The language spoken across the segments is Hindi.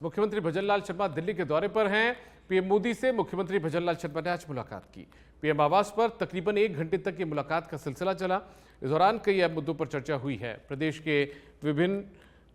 मुख्यमंत्री भजनलाल शर्मा दिल्ली के दौरे पर हैं। पीएम मोदी से मुख्यमंत्री भजनलाल शर्मा ने आज मुलाकात की। पीएम आवास पर तकरीबन 1 घंटे तक ये मुलाकात का सिलसिला चला। इस दौरान कई अहम मुद्दों पर चर्चा हुई है। प्रदेश के विभिन्न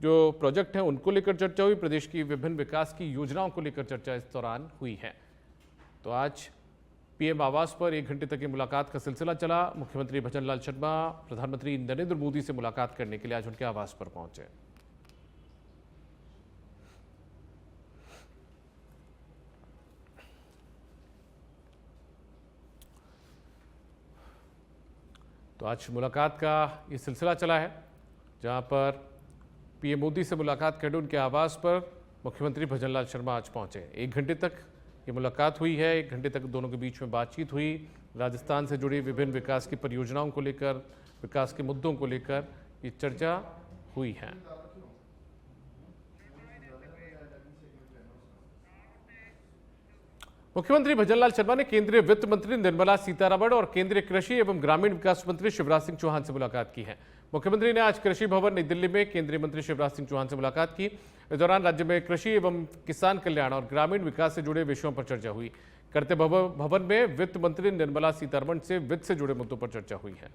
जो प्रोजेक्ट हैं उनको लेकर चर्चा हुई। प्रदेश की विभिन्न विकास की योजनाओं को लेकर चर्चा इस दौरान हुई है। तो आज पीएम आवास पर 1 घंटे तक की मुलाकात का सिलसिला चला। मुख्यमंत्री भजनलाल शर्मा प्रधानमंत्री नरेंद्र मोदी से मुलाकात करने के लिए आज उनके आवास पर पहुंचे। तो आज मुलाकात का ये सिलसिला चला है, जहां पर पीएम मोदी से मुलाकात करने उनके आवास पर मुख्यमंत्री भजनलाल शर्मा आज पहुंचे। 1 घंटे तक ये मुलाकात हुई है। 1 घंटे तक दोनों के बीच में बातचीत हुई। राजस्थान से जुड़ी विभिन्न विकास की परियोजनाओं को लेकर, विकास के मुद्दों को लेकर ये चर्चा हुई है। मुख्यमंत्री भजनलाल शर्मा ने केंद्रीय वित्त मंत्री निर्मला सीतारमण और केंद्रीय कृषि एवं ग्रामीण विकास मंत्री शिवराज सिंह चौहान से मुलाकात की है। मुख्यमंत्री ने आज कृषि भवन नई दिल्ली में केंद्रीय मंत्री शिवराज सिंह चौहान से मुलाकात की। इस दौरान राज्य में कृषि एवं किसान कल्याण और ग्रामीण विकास से जुड़े विषयों पर चर्चा हुई। कर्तव्य भवन में वित्त मंत्री निर्मला सीतारमण से वित्त से जुड़े मुद्दों पर चर्चा हुई है।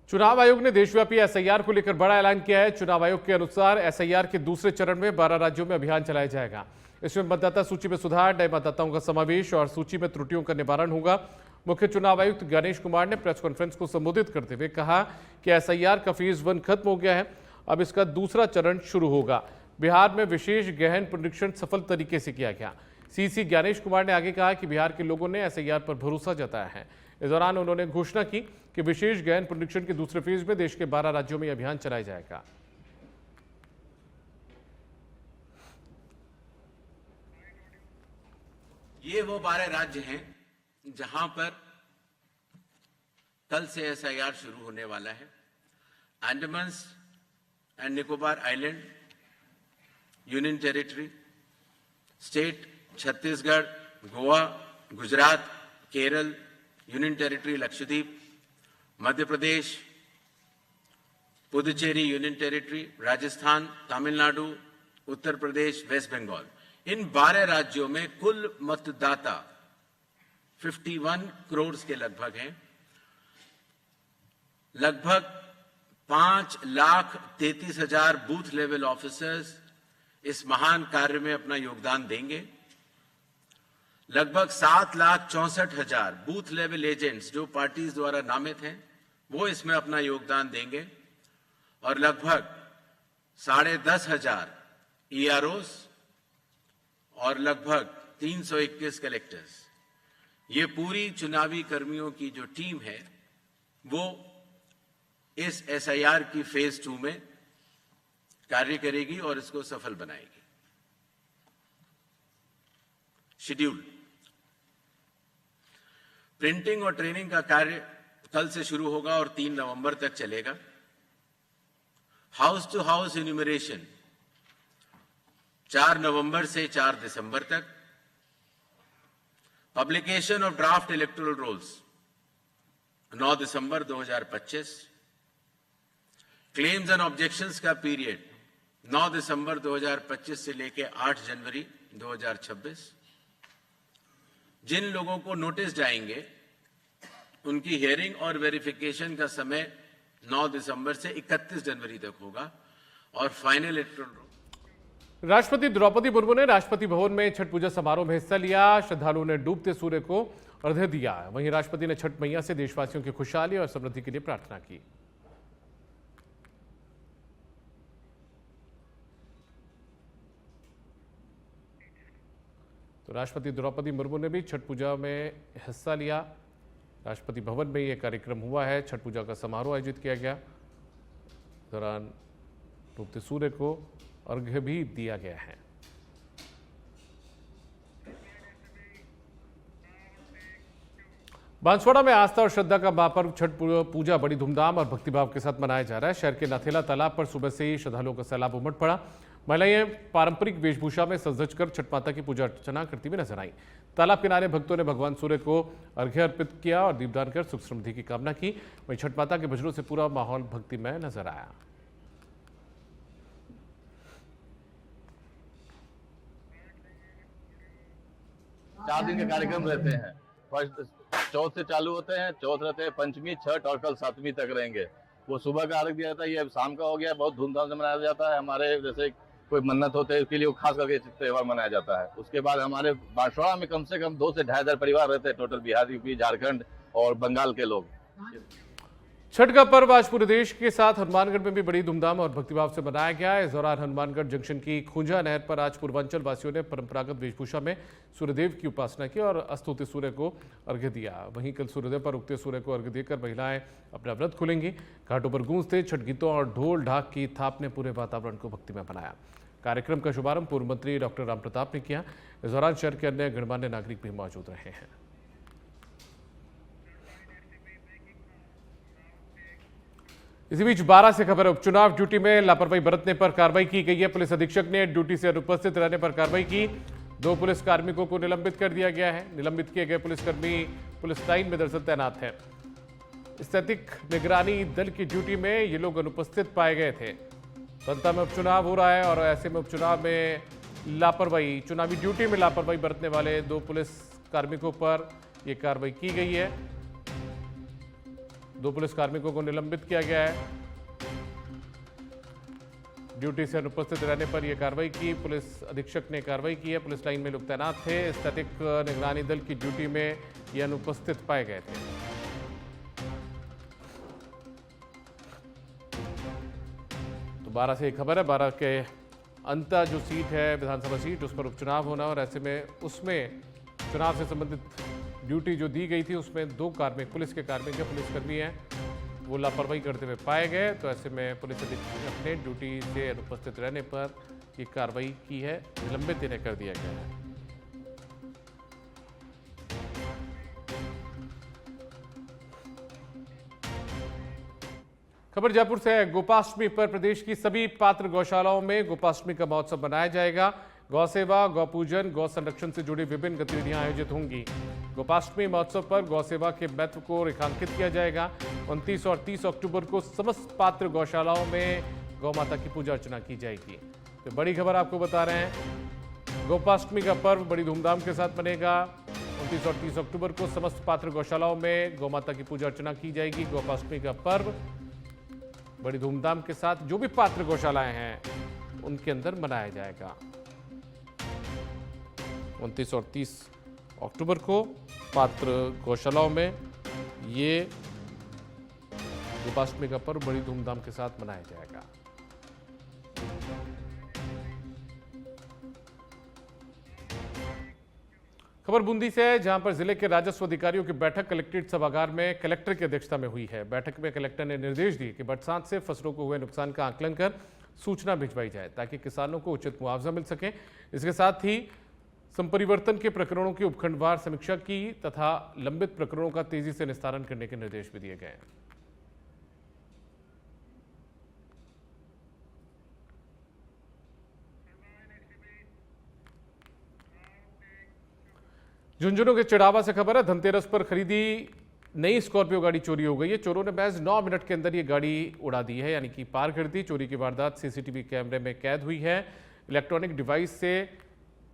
चुनाव आयोग ने देशव्यापी एसआईआर को लेकर बड़ा ऐलान किया है। चुनाव आयोग के अनुसार एसआईआर के दूसरे चरण में 12 राज्यों में अभियान चलाया जाएगा। इसमें मतदाता सूची में सुधार, नए मतदाताओं का समावेश और सूची में त्रुटियों का निवारण होगा। मुख्य चुनाव आयुक्त गणेश कुमार ने प्रेस कॉन्फ्रेंस को संबोधित करते हुए कहा कि एसआईआर का फेज 1 खत्म हो गया है, अब इसका दूसरा चरण शुरू होगा। बिहार में विशेष गहन पुनरीक्षण सफल तरीके से किया गया। सीसी गणेश कुमार ने आगे कहा कि बिहार के लोगों ने एसआईआर पर भरोसा जताया है। इस दौरान उन्होंने घोषणा की कि विशेष गहन पुनरीक्षण के दूसरे फेज में देश के 12 राज्यों में अभियान चलाया जाएगा। ये वो 12 राज्य हैं जहां पर कल से एसआईआर शुरू होने वाला है। Andaman and Nicobar island, union territory, state Chhattisgarh, Goa, Gujarat, Kerala, union territory Lakshadweep, Madhya Pradesh, Puducherry union territory, Rajasthan, Tamil Nadu, Uttar Pradesh, west Bengal. इन 12 राज्यों में कुल मतदाता 51 करोड़ के लगभग हैं। लगभग 5,33,000 बूथ लेवल ऑफिसर्स इस महान कार्य में अपना योगदान देंगे। लगभग 7,64,000 बूथ लेवल एजेंट्स जो पार्टीज द्वारा नामित हैं वो इसमें अपना योगदान देंगे और लगभग 10,500 ईआरओस और लगभग 321 कलेक्टर्स। ये पूरी चुनावी कर्मियों की जो टीम है वो इस एसआईआर की फेज 2 में कार्य करेगी और इसको सफल बनाएगी। शेड्यूल प्रिंटिंग और ट्रेनिंग का कार्य कल से शुरू होगा और 3 नवंबर तक चलेगा। हाउस टू हाउस इन्यूमरेशन 4 नवंबर से 4 दिसंबर तक। Publication of draft electoral rolls 9 दिसंबर 2025। क्लेम्स एंड ऑब्जेक्शंस का पीरियड 9 दिसंबर 2025 से लेकर 8 जनवरी 2026। जिन लोगों को नोटिस जाएंगे उनकी हियरिंग और वेरिफिकेशन का समय 9 दिसंबर से 31 जनवरी तक होगा और फाइनल इलेक्टोरल। राष्ट्रपति द्रौपदी मुर्मू ने राष्ट्रपति भवन में छठ पूजा समारोह में हिस्सा लिया। श्रद्धालुओं ने डूबते सूर्य को अर्घ्य दिया। वहीं राष्ट्रपति ने छठ मैया से देशवासियों की खुशहाली और समृद्धि के लिए प्रार्थना की। तो राष्ट्रपति द्रौपदी मुर्मू ने भी छठ पूजा में हिस्सा लिया। राष्ट्रपति भवन में यह कार्यक्रम हुआ है। छठ पूजा का समारोह आयोजित किया गया। दौरान डूबते सूर्य को अर्घ्य भी दिया गया है। बांसवाड़ा में आस्था और श्रद्धा का महापर्व छठ पूजा बड़ी धूमधाम और भक्तिभाव के साथ मनाया जा रहा है। शहर के नथेला तालाब पर सुबह से ही श्रद्धालुओं का सैलाब उमड़ पड़ा। महिलाएं पारंपरिक वेशभूषा में सज धज कर छठ माता की पूजा अर्चना करती हुई नजर आई। तालाब किनारे भक्तों ने भगवान सूर्य को अर्घ्य अर्पित किया और दीपदान कर सुख समृद्धि की कामना की। वहीं छठ माता के भजनों से पूरा माहौल भक्तिमय नजर आया। चार दिन के कार्यक्रम रहते हैं। फर्स्ट चौथ से चालू होते हैं, चौथ रहते हैं, पंचमी, छठ और कल सातवीं तक रहेंगे। वो सुबह का अर्घ दिया जाता है, ये अब शाम का हो गया। बहुत धूमधाम से मनाया जाता है। हमारे जैसे कोई मन्नत होते है उसके लिए वो खास करके त्योहार मनाया जाता है। उसके बाद हमारे बांसवाड़ा में कम से कम 2 से 2,500 परिवार रहते हैं टोटल, बिहार, यूपी, झारखंड और बंगाल के लोग। छठ का पर्व आज पूरे देश के साथ हनुमानगढ़ में भी बड़ी धूमधाम और भक्तिभाव से मनाया गया। इस दौरान हनुमानगढ़ जंक्शन की खूंजा नहर पर आज पूर्वांचल वासियों ने परंपरागत वेशभूषा में सूर्यदेव की उपासना की और अस्त होते सूर्य को अर्घ्य दिया। वहीं कल सूर्योदय पर उगते सूर्य को अर्घ्य देकर महिलाएं अपना व्रत खोलेंगी। घाटों पर गूंजते छठ गीतों और ढोल ढाक की थाप ने पूरे वातावरण को भक्तिमय बनाया। कार्यक्रम का शुभारंभ पूर्व मंत्री डॉक्टर रामप्रताप ने किया। इस दौरान शहर के अन्य गणमान्य नागरिक भी मौजूद रहे हैं। इसी बीच 12 से खबर है। उपचुनाव ड्यूटी में लापरवाही बरतने पर कार्रवाई की गई है। पुलिस अधीक्षक ने ड्यूटी से अनुपस्थित रहने पर कार्रवाई की। 2 पुलिस कार्मिकों को निलंबित कर दिया गया है। निलंबित किए गए पुलिसकर्मी पुलिस लाइन में दरअसल तैनात है। स्थैतिक निगरानी दल की ड्यूटी में ये लोग अनुपस्थित पाए गए थे। जनता में उपचुनाव हो रहा है और ऐसे में उपचुनाव में लापरवाही, चुनावी ड्यूटी में लापरवाही बरतने वाले 2 पुलिस कार्मिकों पर यह कार्रवाई की गई है। 2 पुलिस कार्मिकों को निलंबित किया गया है। ड्यूटी से अनुपस्थित रहने पर यह कार्रवाई की। पुलिस अधीक्षक ने कार्रवाई की है। पुलिस लाइन में लोग तैनात थे। स्थैतिक निगरानी दल की ड्यूटी में ये अनुपस्थित पाए गए थे। तो 12 से एक खबर है। 12 के अंत जो सीट है विधानसभा सीट, उस पर उपचुनाव होना और ऐसे में उसमें चुनाव से संबंधित ड्यूटी जो दी गई थी उसमें 2 कार्मिक, पुलिस के कार्मिक या पुलिसकर्मी हैं, वो लापरवाही करते हुए पाए गए। तो ऐसे में पुलिस अधीक्षक ने ड्यूटी से अनुपस्थित रहने पर ये कार्रवाई की है। निलंबित इन्हें कर दिया गया है। खबर जयपुर से है। गोपाष्टमी पर प्रदेश की सभी पात्र गौशालाओं में गोपाष्टमी का महोत्सव मनाया जाएगा। गौ सेवा, गौ पूजन, गौ संरक्षण से जुड़ी विभिन्न गतिविधियां आयोजित होंगी। गोपाष्टमी महोत्सव पर गौ सेवा के महत्व को रेखांकित किया जाएगा। 29 और 30 अक्टूबर को समस्त पात्र गौशालाओं में गौ माता की पूजा अर्चना की जाएगी। तो बड़ी खबर आपको बता रहे हैं, गोपाष्टमी का पर्व बड़ी धूमधाम के साथ मनेगा। 29 और 30 अक्टूबर को समस्त पात्र गौशालाओं में गौ माता की पूजा अर्चना की जाएगी। गोपाष्टमी का पर्व बड़ी धूमधाम के साथ जो भी पात्र गौशालाएं हैं उनके अंदर मनाया जाएगा। 29 और 30 अक्टूबर को पात्र गौशालाओं में ये गोपाष्टमी का पर्व बड़ी धूमधाम के साथ मनाया जाएगा। खबर बूंदी से है, जहां पर जिले के राजस्व अधिकारियों की बैठक कलेक्ट्रेट सभागार में कलेक्टर की अध्यक्षता में हुई है। बैठक में कलेक्टर ने निर्देश दिए कि बरसात से फसलों को हुए नुकसान का आकलन कर सूचना भिजवाई जाए ताकि किसानों को उचित मुआवजा मिल सके। इसके साथ ही संपरिवर्तन के प्रकरणों की उपखंडवार समीक्षा की तथा लंबित प्रकरणों का तेजी से निस्तारण करने के निर्देश भी दिए गए। झुंझुनू के चिड़ावा से खबर है, धनतेरस पर खरीदी नई स्कॉर्पियो गाड़ी चोरी हो गई है। चोरों ने महज 9 मिनट के अंदर ये गाड़ी उड़ा दी है, यानी कि पार कर दी। चोरी की वारदात सीसीटीवी कैमरे में कैद हुई है। इलेक्ट्रॉनिक डिवाइस से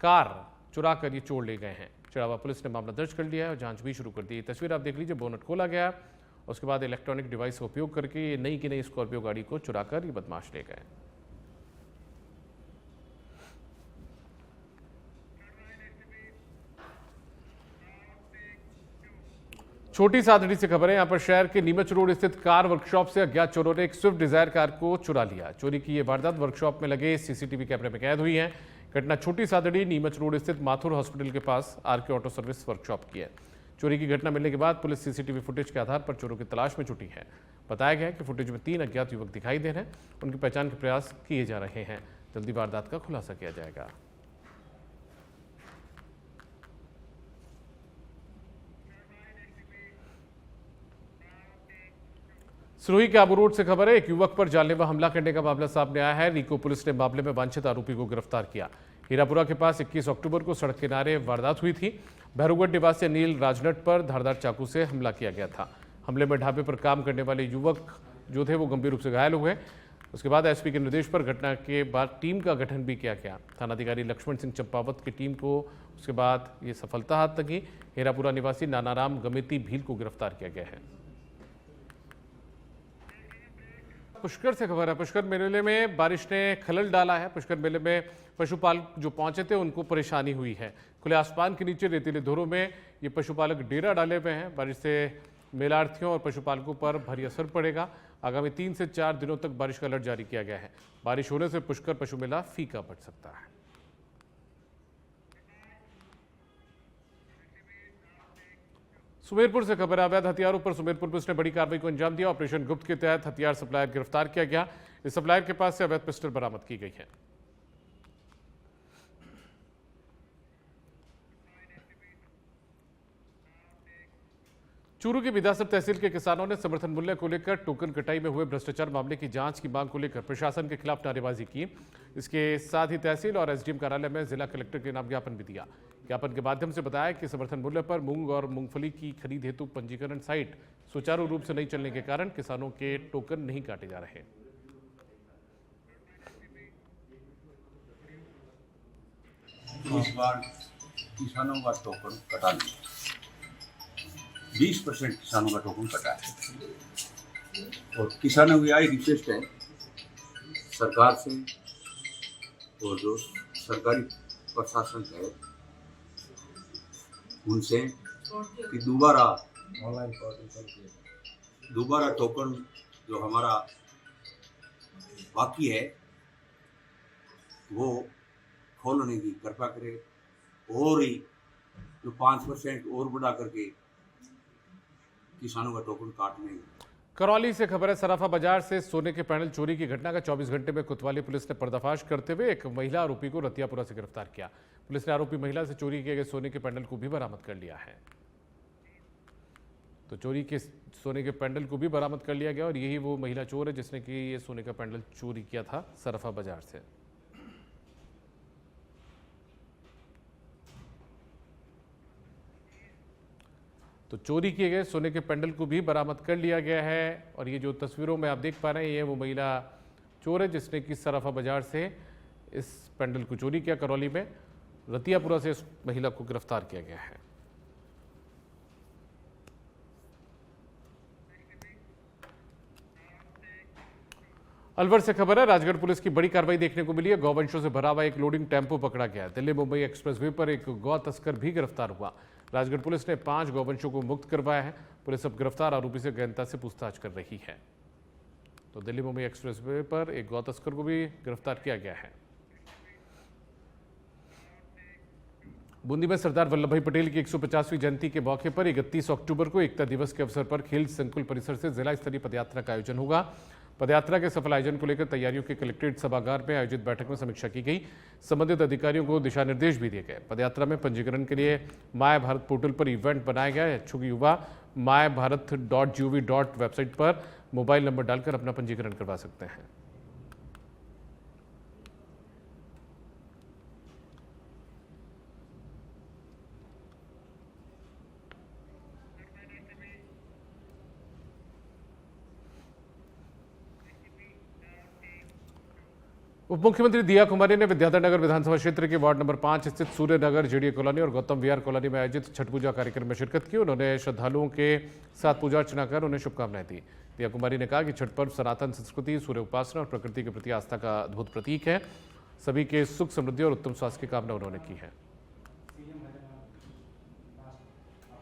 कार चुरा कर ये चोर ले गए हैं। चिड़ावा पुलिस ने मामला दर्ज कर लिया है और जांच भी शुरू कर दी। तस्वीर आप देख लीजिए, बोनट खोला गया, उसके बाद इलेक्ट्रॉनिक डिवाइस का उपयोग करके ये नई की नई स्कॉर्पियो गाड़ी को चुरा कर ये बदमाश ले गए। छोटी सादड़ी से खबर है। यहां पर शहर के नीमच रोड स्थित कार वर्कशॉप से अज्ञात चोरों ने एक स्विफ्ट डिजायर कार को चुरा लिया। चोरी की यह वारदात वर्कशॉप में लगे सीसीटीवी कैमरे में कैद हुई है। घटना छोटी सादड़ी नीमच रोड स्थित माथुर हॉस्पिटल के पास आरके ऑटो सर्विस वर्कशॉप की है। चोरी की घटना मिलने के बाद पुलिस सीसीटीवी फुटेज के आधार पर चोरों की तलाश में जुटी है। बताया गया है कि फुटेज में 3 अज्ञात युवक दिखाई दे रहे हैं। उनकी पहचान के प्रयास किए जा रहे हैं। जल्दी वारदात का खुलासा किया जाएगा। सिरोही के आबू रोड से खबर है, एक युवक पर जानलेवा हमला करने का मामला सामने आया है। रीको पुलिस ने मामले में वांछित आरोपी को गिरफ्तार किया। हीरापुरा के पास 21 अक्टूबर को सड़क किनारे वारदात हुई थी। भैरूगढ़ निवासी अनिल राजनट पर धारदार चाकू से हमला किया गया था। हमले में ढाबे पर काम करने वाले युवक जो थे वो गंभीर रूप से घायल हुए। उसके बाद एसपी के निर्देश पर घटना के बाद टीम का गठन भी किया गया। थानाधिकारी लक्ष्मण सिंह चंपावत की टीम को उसके बाद ये सफलता हाथ लगी। हीरापुरा निवासी नानाराम गमेती भील को गिरफ्तार किया गया है। पुष्कर से खबर है। पुष्कर मेले में बारिश ने खलल डाला है। पुष्कर मेले में पशुपालक जो पहुंचे थे उनको परेशानी हुई है। खुले आसमान के नीचे रेतीले धुरों में ये पशुपालक डेरा डाले हुए हैं। बारिश से मेलार्थियों और पशुपालकों पर भारी असर पड़ेगा। आगामी 3 से 4 दिनों तक बारिश का अलर्ट जारी किया गया है। बारिश होने से पुष्कर पशु मेला फीका पड़ सकता है। सुमेरपुर से खबर। अवैध हथियारों पर सुमेरपुर पुलिस ने बड़ी कार्रवाई को अंजाम दिया। ऑपरेशन गुप्त के तहत हथियार सप्लायर गिरफ्तार किया गया। इस सप्लायर के पास से अवैध पिस्टल बरामद की गई है। चूरू की बिदासर तहसील के किसानों ने समर्थन मूल्य को लेकर टोकन कटाई में हुए भ्रष्टाचार मामले की जांच की मांग को लेकर प्रशासन के खिलाफ नारेबाजी की। इसके साथ ही तहसील और एसडीएम कार्यालय में जिला कलेक्टर के नाम ज्ञापन भी दिया। ज्ञापन के माध्यम से बताया कि समर्थन मूल्य पर मूंग और मूंगफली की खरीद हेतु पंजीकरण साइट सुचारू रूप से नहीं चलने के कारण किसानों के टोकन नहीं काटे जा रहे। इस बार किसानों का टोकन कटा नहीं, 20% किसानों का टोकन कटा है। और किसानों की आई रिक्वेस्ट है सरकार से और जो सरकारी प्रशासन है उनसे कि दोबारा टोकन जो हमारा बाकी है वो खोलने की कृपा करे और ही जो 5% और बढ़ा करके किसानों का टोकन काटने। करौली से खबर है। सराफा बाजार से सोने के पैनल चोरी की घटना का 24 घंटे में कोतवाली पुलिस ने पर्दाफाश करते हुए एक महिला आरोपी को रतियापुरा से गिरफ्तार किया। पुलिस ने आरोपी महिला से चोरी किए गए सोने के पैनल को भी बरामद कर लिया है। तो चोरी के सोने के पैनल को भी बरामद कर लिया गया और यही वो महिला चोर है जिसने कि ये सोने का पैनल चोरी किया था सराफा बाजार से। तो चोरी किए गए सोने के पैंडल को भी बरामद कर लिया गया है। और ये जो तस्वीरों में आप देख पा रहे हैं ये वो महिला चोर है जिसने कि सराफा बाजार से इस पैंडल को चोरी किया। करौली में रतियापुरा से इस महिला को गिरफ्तार किया गया है। अलवर से खबर है। राजगढ़ पुलिस की बड़ी कार्रवाई देखने को मिली है। गौवंशों से भरा हुआ एक लोडिंग टेम्पो पकड़ा गया है। दिल्ली मुंबई एक्सप्रेसवे पर एक गौ तस्कर भी गिरफ्तार हुआ। राजगढ़ पुलिस ने 5 गौवंशों को मुक्त करवाया है। पुलिस अब गिरफ्तार आरोपी से गहनता से पूछताछ कर रही है। तो दिल्ली मुंबई एक्सप्रेसवे पर एक गौ तस्कर को भी गिरफ्तार किया गया है। बूंदी में सरदार वल्लभ भाई पटेल की 150वीं जयंती के मौके पर 31 अक्टूबर को एकता दिवस के अवसर पर खेल संकुल परिसर से जिला स्तरीय पदयात्रा का आयोजन होगा। पदयात्रा के सफल आयोजन को लेकर तैयारियों के कलेक्ट्रेट सभागार में आयोजित बैठक में समीक्षा की गई। संबंधित अधिकारियों को दिशा निर्देश भी दिए गए। पदयात्रा में पंजीकरण के लिए माय भारत पोर्टल पर इवेंट बनाया गया है। इच्छुक युवा mybharat.gov. वेबसाइट पर मोबाइल नंबर डालकर अपना पंजीकरण करवा सकते हैं। उप मुख्यमंत्री दिया कुमारी ने विद्याधर नगर विधानसभा क्षेत्र के वार्ड नंबर 5 स्थित सूर्य नगर जेडीए कॉलोनी और गौतम विहार कॉलोनी में आयोजित छठ पूजा कार्यक्रम में शिरकत की। उन्होंने श्रद्धालुओं के साथ पूजा अर्चना कर उन्हें शुभकामनाएं दी। दिया कुमारी ने कहा कि छठ पर्व सनातन संस्कृति, सूर्य उपासना और प्रकृति के प्रति आस्था का अद्भुत प्रतीक है। सभी के सुख समृद्धि और उत्तम स्वास्थ्य की कामना उन्होंने की है।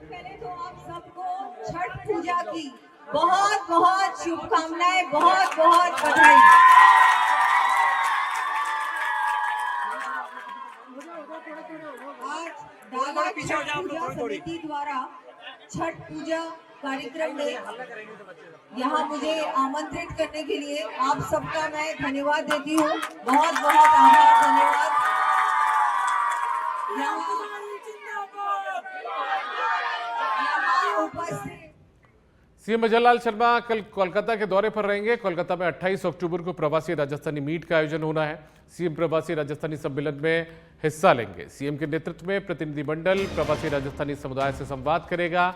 पहले तो आप सबको छठ पूजा की बहुत बहुत शुभकामनाएं, बहुत बहुत बधाई। आज डाला छठ पूजा समिति द्वारा छठ पूजा कार्यक्रम में यहाँ मुझे आमंत्रित करने के लिए आप सबका मैं धन्यवाद देती हूँ। बहुत बहुत आभार, धन्यवाद। यहाँ उपस्थित सीएम अजय लाल शर्मा कल कोलकाता के दौरे पर रहेंगे। कोलकाता में 28 अक्टूबर को प्रवासी राजस्थानी मीट का आयोजन होना है। सीएम प्रवासी राजस्थानी सम्मेलन में हिस्सा लेंगे। सीएम के नेतृत्व में प्रतिनिधिमंडल प्रवासी राजस्थानी समुदाय से संवाद करेगा।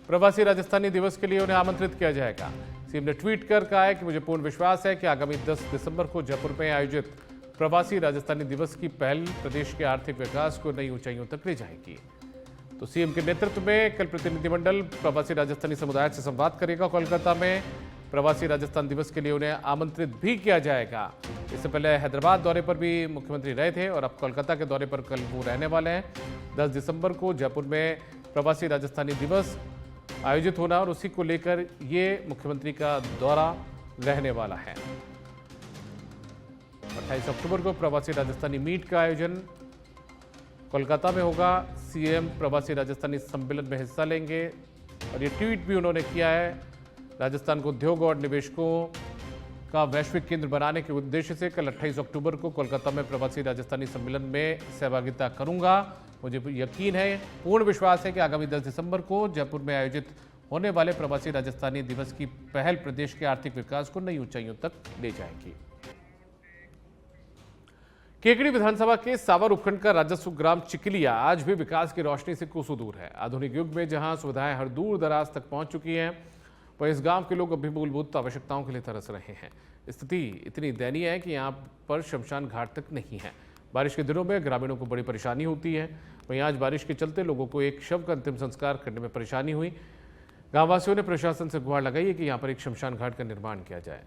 प्रवासी राजस्थानी दिवस के लिए उन्हें आमंत्रित किया जाएगा। सीएम ने ट्वीट कर कहा है कि मुझे पूर्ण विश्वास है कि आगामी 10 दिसंबर को जयपुर में आयोजित प्रवासी राजस्थानी दिवस की पहल प्रदेश के आर्थिक विकास को नई ऊंचाइयों तक ले जाएगी। तो सीएम के नेतृत्व में कल प्रतिनिधिमंडल प्रवासी राजस्थानी समुदाय से संवाद करेगा। कोलकाता में प्रवासी राजस्थान दिवस के लिए उन्हें आमंत्रित भी किया जाएगा। इससे पहले हैदराबाद दौरे पर भी मुख्यमंत्री रहे थे और अब कोलकाता के दौरे पर कल वो रहने वाले हैं। 10 दिसंबर को जयपुर में प्रवासी राजस्थानी दिवस आयोजित होना और उसी को लेकर ये मुख्यमंत्री का दौरा रहने वाला है। 28 अक्टूबर को प्रवासी राजस्थानी मीट का आयोजन कोलकाता में होगा। सीएम प्रवासी राजस्थानी सम्मेलन में हिस्सा लेंगे और ये ट्वीट भी उन्होंने किया है। राजस्थान को उद्योग और निवेशकों का वैश्विक केंद्र बनाने के उद्देश्य से कल 28 अक्टूबर को कोलकाता में प्रवासी राजस्थानी सम्मेलन में सहभागिता करूंगा। मुझे यकीन है, पूर्ण विश्वास है कि आगामी 10 दिसंबर को जयपुर में आयोजित होने वाले प्रवासी राजस्थानी दिवस की पहल प्रदेश के आर्थिक विकास को नई ऊंचाइयों तक ले जाएगी। केकड़ी विधानसभा के सावर उपखंड का राजस्व ग्राम चिकलिया आज भी विकास की रोशनी से कोसों दूर है। आधुनिक युग में जहां सुविधाएं हर दूर दराज तक पहुंच चुकी हैं, वहीं इस गांव के लोग अभी मूलभूत आवश्यकताओं के लिए तरस रहे हैं। स्थिति इतनी दयनीय है कि यहां पर शमशान घाट तक नहीं है। बारिश के दिनों में ग्रामीणों को बड़ी परेशानी होती है। वहीं आज बारिश के चलते लोगों को एक शव का अंतिम संस्कार करने में परेशानी हुई। गांववासियों ने प्रशासन से गुहार लगाई है कि यहां पर एक शमशान घाट का निर्माण किया जाए।